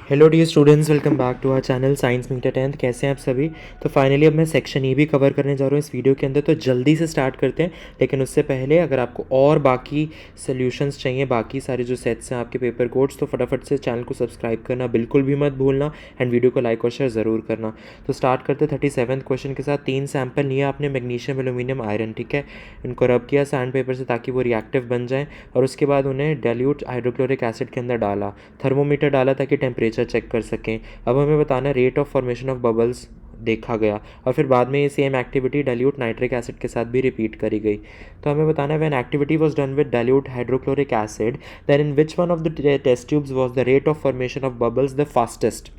Hello dear students, welcome back to our channel science meter 10th। कैसे हैं आप सभी। तो फाइनली अब मैं सेक्शन ए भी कवर करने जा रहा हूँ इस वीडियो के अंदर, तो जल्दी से स्टार्ट करते हैं। लेकिन उससे पहले अगर आपको और बाकी सॉल्यूशंस चाहिए, बाकी सारे जो सेट्स हैं आपके पेपर कोड्स, तो फटाफट से चैनल को सब्सक्राइब करना बिल्कुल भी मत भूलना एंड वीडियो को लाइक और शेयर ज़रूर करना। तो स्टार्ट करते 37th क्वेश्चन के साथ। 3 सैंपल लिए आपने मैग्नीशियम, एल्यूमिनियम, आयरन, ठीक है। इनको रब किया सैंड पेपर से ताकि वो रिएक्टिव बन जाएँ, और उसके बाद उन्हें डाइल्यूट हाइड्रोक्लोरिक एसिड के अंदर डाला, थर्मोमीटर डाला ताकि टेम्परेचर चेक कर सकें। अब हमें बताना rate of formation of bubbles देखा गया, और फिर बाद में ये same activity dilute nitric acid के साथ भी रिपीट करी गई। तो हमें बताना है when activity was done with dilute hydrochloric acid, then in which one of the test tubes was the rate of formation of bubbles the fastest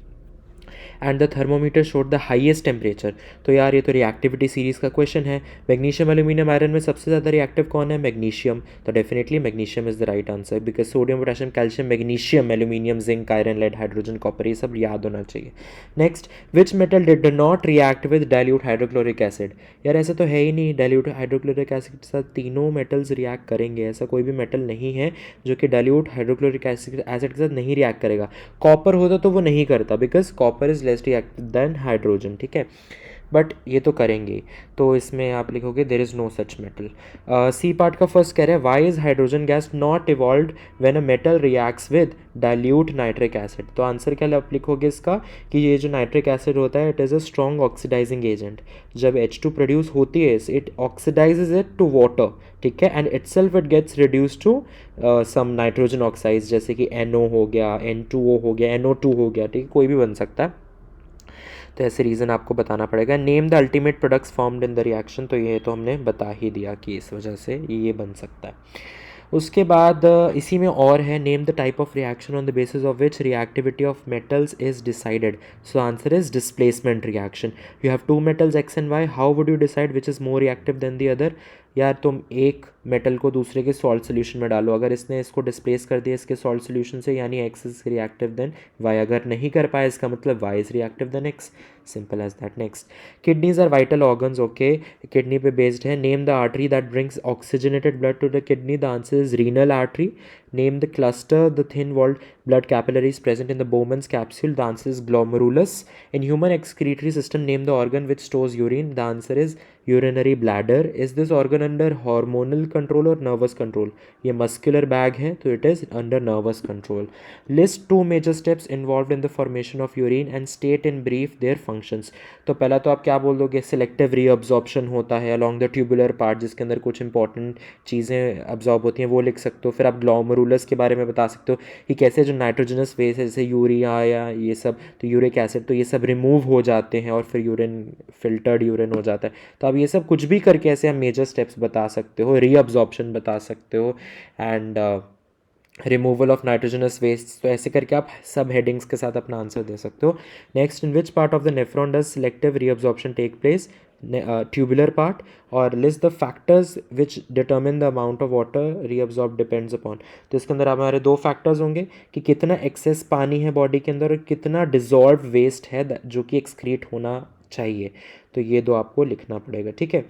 and the thermometer showed the highest temperature. तो यार ये तो reactivity series का question है। Magnesium, aluminium, iron में सबसे ज़्यादा reactive कौन है? मैग्नीशियम। तो definitely magnesium is the right answer, because sodium, potassium, calcium, magnesium, aluminium, zinc, iron, lead, hydrogen, copper, ये सब याद होना चाहिए। Next, which metal did not react with dilute hydrochloric acid. यार ऐसा तो है ही नहीं, डाइल्यूट हाइड्रोक्लोरिक एसिड के साथ तीनों मेटल्स रिएक्ट करेंगे। ऐसा कोई भी मेटल नहीं है जो कि डाइल्यूट हाइड्रोक्लोरिक एसिड के साथ नहीं रिएक्ट करेगा। कॉपर होता तो वो नहीं करता, because copper is less reactive than hydrogen, ठीक है। बट ये तो करेंगे। तो इसमें आप लिखोगे there is no such metal. C part का फर्स्ट कह रहे हैं why is hydrogen gas not evolve when a metal reacts with dilute nitric acid. तो आंसर क्या आप लिखोगे इसका कि ये जो नाइट्रिक एसिड होता है, it is a strong oxidizing agent. जब H2 प्रोड्यूस होती है, it oxidizes it to water, ठीक है, and itself it gets reduce to some nitrogen oxides, जैसे कि NO हो गया, N2O हो गया, NO2 हो गया, ठीक है, कोई भी बन सकता है। तो ऐसे रीज़न आपको बताना पड़ेगा। Name the ultimate products formed in the reaction, तो ये तो हमने बता ही दिया कि इस वजह से ये बन सकता है। उसके बाद इसी में और है, name the type of reaction on the basis of which reactivity of metals is decided. So answer is displacement reaction. You have two metals X and Y, how would you decide which is more reactive than the other. यार तुम एक metal को दूसरे के salt solution में डालो, अगर इसने इसको डिस्प्लेस कर दिया इसके सॉल्ट सोल्यूशन से, यानी X is reactive than Y। अगर नहीं कर पाए इसका मतलब Y is reactive than X। Simple as that. Next, kidneys are vital organs, okay, kidney पे बेस्ड है। Name the artery that brings oxygenated blood to the kidney, the answer is renal artery. Name the cluster, the thin-walled blood capillaries present in the Bowman's capsule. The answer is glomerulus. In human excretory system, name the organ which stores urine. The answer is urinary bladder. Is this organ under hormonal control or nervous control? ये muscular bag है, तो it is under nervous control. List two major steps involved in the formation of urine and state in brief their functions. तो पहला तो आप क्या बोल दोगे? selective reabsorption होता है along the tubular part, जिसके अंदर कुछ इंपॉर्टेंट चीज़ें अब्जॉर्ब होती हैं, वो लिख सकते हो। फिर आप ग्लोमरुलस के बारे में बता सकते हो कि कैसे जो नाइट्रोजनस वेस्ट है, जैसे यूरिया या ये सब, तो यूरिक एसिड, तो ये सब रिमूव हो जाते हैं और फिर यूरिन फिल्टर्ड यूरिन हो जाता है। तो आप ये सब कुछ भी करके ऐसे आप मेजर स्टेप्स बता सकते हो, रीअब्जॉर्प्शन बता सकते हो, and removal of nitrogenous waste. तो ऐसे करके आप सब हेडिंग्स के साथ अपना आंसर दे सकते हो। Next, in which part of the nephron does selective reabsorption take place? Tubular part. और list the factors which determine the amount of water reabsorb depends upon. तो इसके अंदर हमारे दो फैक्टर्स होंगे कि कितना एक्सेस पानी है बॉडी के अंदर और कितना डिजॉल्व वेस्ट है जो कि एक्सक्रीट होना चाहिए। तो ये दो आपको लिखना पड़ेगा, ठीक है।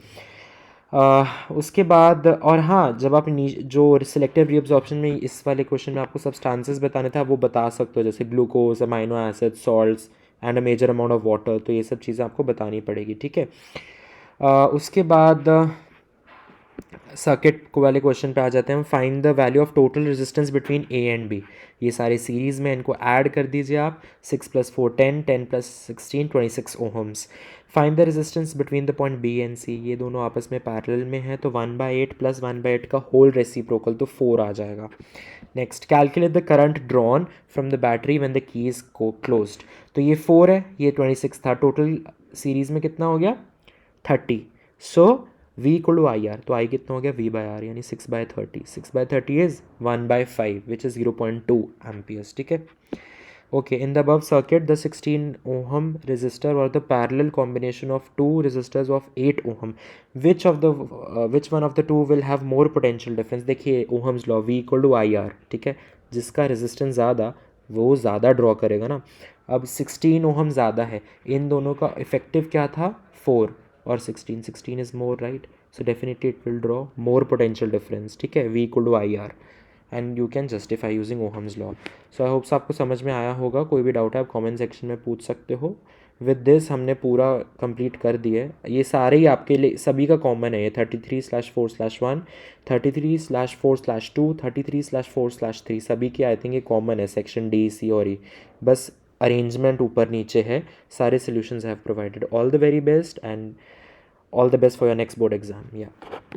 उसके बाद, और हाँ, जब आप जो सिलेक्टिव रीअब्जॉर्प्शन में इस वाले क्वेश्चन में आपको सब्सटेंसेस बताने था, वो बता सकते हो, जैसे glucose, amino acid, salts and a major amount of water. तो ये सब चीज़ें आपको बतानी पड़ेगी, ठीक है। उसके बाद सर्किट को वाले क्वेश्चन पे आ जाते हैं हम। Find the value of total resistance between A and B. ये सारे सीरीज़ में इनको ऐड कर दीजिए आप। 6 + 4 10, 10 + 16 26 ohms. Find the resistance between the point B and C. ये दोनों आपस में पैरेलल में है, तो 1/8 + 1/8 का होल रेसिप्रोकल, तो 4 आ जाएगा। Next, calculate the current drawn from the battery when the key is closed. तो ये 4 है, ये 26 था, टोटल सीरीज़ में कितना हो गया? 30। So V equal to I R, तो आई कितना हो गया? V/R, यानी 6/30। 6/30 इज 1/5 विच इज़ 0.2 एम्पियर्स, ठीक है। Okay, in the above circuit the 16 ohm resistor or the parallel combination of two resistors of 8 ohm, which one of the two will have more potential difference? देखिए Ohm's law, V equal to I R, ठीक है, जिसका resistance ज़्यादा वो ज़्यादा draw करेगा ना। अब 16 ओहम ज़्यादा है, इन दोनों का इफेक्टिव क्या था? 4 और 16 is more, right. So definitely it will draw more potential difference, ठीक है। V equal to I R. And you can justify using Ohm's law. So I hopes आपको समझ में आया होगा। कोई भी डाउट है आप कमेंट सेक्शन में पूछ सकते हो। विद दिस हमने पूरा कंप्लीट कर दिया है। ये सारे ही आपके लिए सभी का कॉमन है। ये 33/4/1, 33/4/2, 33/4/3 सभी की आई थिंक ये कॉमन है, सेक्शन डी, सी और ई। बस अरेंजमेंट ऊपर नीचे है। सारे solutions have provided. All the very best and all the best for your next board exam. या